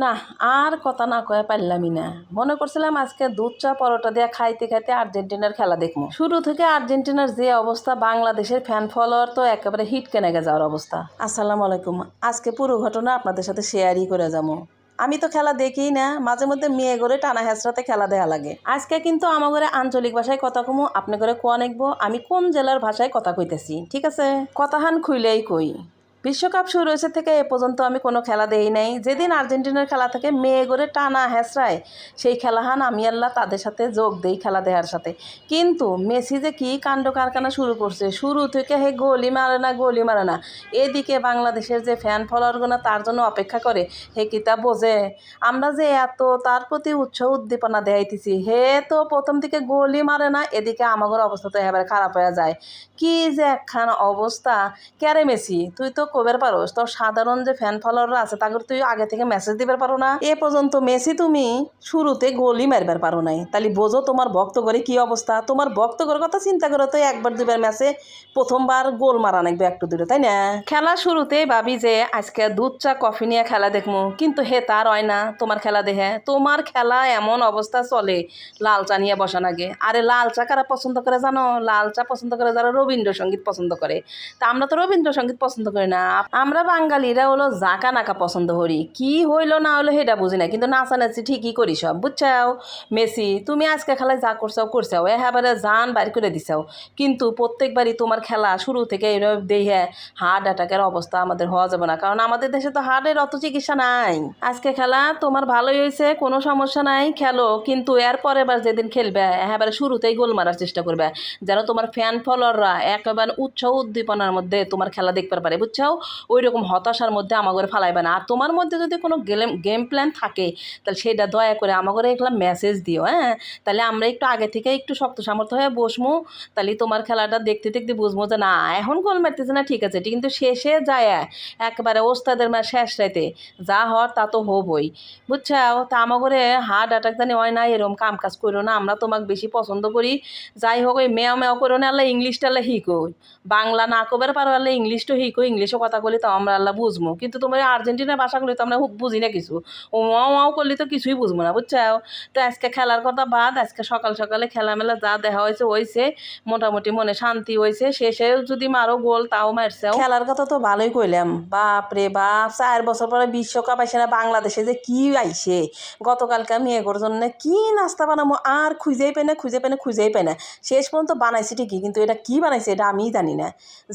না, আর কথা না কয়ে পারলামই না। মনে করছিলাম আজকে দুধ চা পরোটা দিয়ে খাইতে খাইতে আর্জেন্টিনার খেলা দেখবো। শুরু থেকে আর্জেন্টিনার যে অবস্থা, বাংলাদেশের ফ্যান ফলোয়ার তো একেবারে হিট কেনে যাওয়ার অবস্থা। আসসালামু আলাইকুম। আজকে পুরো ঘটনা আপনাদের সাথে শেয়ারই করে যাবো। আমি তো খেলা দেখি না, মাঝে মধ্যে মেয়ে করে টানা হেঁচড়াতে খেলা দেয়া লাগে। আজকে কিন্তু আমার ঘরে আঞ্চলিক ভাষায় কথা কমু, আপনি করে কোয়া নেকবো আমি কোন জেলার ভাষায় কথা কইতেছি, ঠিক আছে? কথাহান খুইলেই কই। বিশ্বকাপ শুরু হয়েছে থেকে এ পর্যন্ত আমি কোনো খেলা দেই নাই। যেদিন আর্জেন্টিনার খেলা থেকে মেয়ে করে টানা হেঁচড়ায় সেই খেলাহান আমি আল্লাহ তাদের সাথে যোগ দেই খেলা দেওয়ার সাথে। কিন্তু মেসি যে কী কাণ্ড কারখানা শুরু করছে, শুরু থেকে হে গোলি মারে না গোলি মারে না, এদিকে বাংলাদেশের যে ফ্যান ফলোয়ারগুলো তার জন্য অপেক্ষা করে হে কিতা বোঝে আমরা যে এত তার প্রতি উৎসাহ উদ্দীপনা দেখাইতেছি, হে তো প্রথম দিকে গোলি মারে না, এদিকে আমাদের অবস্থা তো এবারে খারাপ হয়ে যায়। কি যে একখান অবস্থা। ক্যারে মেসি তুই তো কবের পারোস, তোর সাধারণ যে ফ্যান ফলোয়াররা আছে তাদের তুই আগে থেকে মেসেজ দিবার পারো না? এ পর্যন্ত মেসি তুমি শুরুতে গোলই মারবার পারো নাই, তাহলে বোঝো তোমার ভক্তগরে কি অবস্থা। তোমার ভক্তগরের কথা চিন্তা করো তো, একবার দুবার ম্যাচে প্রথমবার গোল মারা নাকবে একটু দূরে, তাই না? খেলা শুরুতেই ভাবি যে আজকে দুধ চা কফি নিয়ে খেলা দেখবো, কিন্তু হে তার হয় না। তোমার খেলা দেখে তোমার খেলা এমন অবস্থা চলে লাল চা নিয়ে বসা লাগে। আরে লাল চা কারা পছন্দ করে জানো? লাল চা পছন্দ করে যারা রবীন্দ্রসঙ্গীত পছন্দ করে। তা আমরা তো রবীন্দ্রসঙ্গীত পছন্দ করি না, আমরা বাঙালিরা হলো জাকা নাকা পছন্দ করি। কি হইলো না হইলো সেটা বুঝি না, কিন্তু নাচানাচি ঠিকই করি সব, বুঝছাও? মেসি তুমি আজকে খেলায় যা করছাও একেবারে জান বাইর করে দিছাও, কিন্তু প্রত্যেকবারই তোমার খেলা শুরু থেকে এরকম দেখে হার্ট অ্যাটাকের অবস্থা আমাদের হওয়া যাবে না, কারণ আমাদের দেশে তো হার্টের অত চিকিৎসা নাই। আজকে খেলা তোমার ভালোই হয়েছে, কোনো সমস্যা নাই, খেলো, কিন্তু এরপর এবার যেদিন খেলবে একেবারে শুরুতেই গোল মারার চেষ্টা করবে, যেন তোমার ফ্যান ফলোয়াররা একেবারে উৎসাহ উদ্দীপনার মধ্যে তোমার খেলা দেখতে পারে, বুঝছো? ওই রকম হতাশার মধ্যে আমাকে ফালাইবে না। আর তোমার মধ্যে যদি কোনো গেম প্ল্যান থাকে তাহলে সেটা দয়া করে আমাকে একটা মেসেজ দিও, হ্যাঁ? তাহলে আমরা একটু আগে থেকে একটু শক্ত সামর্থ্য হয়ে বসবো, তাহলে তোমার খেলাটা দেখতে দেখতে বুঝবো যে না এখন গোল মারতেছে না, ঠিক আছে, কিন্তু শেষে যায় একবারে ওস্তাদের শেষ রাইতে যা হওয়ার তা তো হবই, বুঝছাও? তা আমাকে হার্ট অ্যাটাক জানি হয় না, এরকম কাম কাজ করো না, আমরা তোমাকে বেশি পছন্দ করি। যাই হোক ওই মেয়া মেয়া করো না, আল্লাহ ইংলিশটা আল্লাহ হিকো, বাংলা না কবার পারো আল্লাহ ইংলিশটা হিকো, ইংলিশও কথা বলি তো আমরা আল্লাহ বুঝবো, কিন্তু তোমার আর্জেন্টিনার ভাষাগুলি তো আমরা বুঝি না কিছু, ও ওয়াও করলে তো কিছুই বুঝবো না, বুঝছাও? তো আজকে খেলার কথা বাদ, আজকে সকাল সকালে খেলামেলা যা দেখা হয়েছে মোটামুটি মনে শান্তি হয়েছে। শেষেও যদি মারো গোল তাও মারছেও। খেলার কথা তো ভালোই কইলাম, বাপ রে বাপ, 4 বছর পরে বিশ্বকাপ আইসে না, বাংলাদেশে যে কি আইসে। গতকালকে আমি এগোর জন্য কি নাস্তা বানাবো আর খুঁজেই পাই না। শেষ পর্যন্ত বানাইছি ঠিকই, কিন্তু এটা কি বানাইছে এটা আমিই জানি না।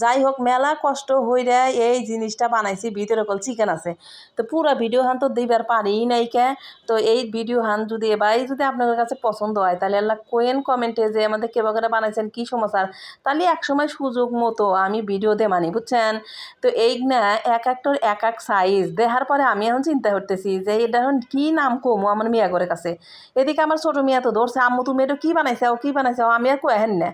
যাই হোক মেলা কষ্ট হইরা এই জিনিসটা বানাইছি, ভিতরে কল চিকেন আছে। তো পুরো ভিডিও হান তো দিবার পারি নাই কে। তো এই ভিডিও হান যদি এবারই যদি আপনাদের কাছে পছন্দ হয় তাহলে আল্লাহ কোয়েন কমেন্টে যে আমাদের কেবা করে বানাইছেন কি সমস্যার, তাহলে একসময় সুযোগ মতো আমি ভিডিও দে মানি, বুঝছেন? তো এই না এক একটার এক এক সাইজ দেখার পরে আমি এখন চিন্তা করতেছি যে এটা এখন কী নাম কমো আমার মিয়া ঘরের কাছে। এদিকে আমার ছোটো মিয়া তো ধরছে আম্মু তুমি এটা কী বানাইছে, আমি আর কহেন না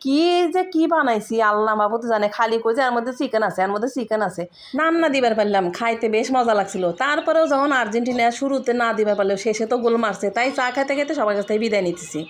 কি যে কি বানাইছি আল্লাহ বাবু জানে, খালি কই যে এর মধ্যে চিকেন আছে, নাম না দিবার পারলাম, খাইতে বেশ মজা লাগছিল। তারপরেও যখন আর্জেন্টিনা শুরুতে না দিবার পারলেও শেষে তো গোল মারছে, তাই চা খাইতে খাইতে সবার কাছ থেকে বিদায় নিতেছি।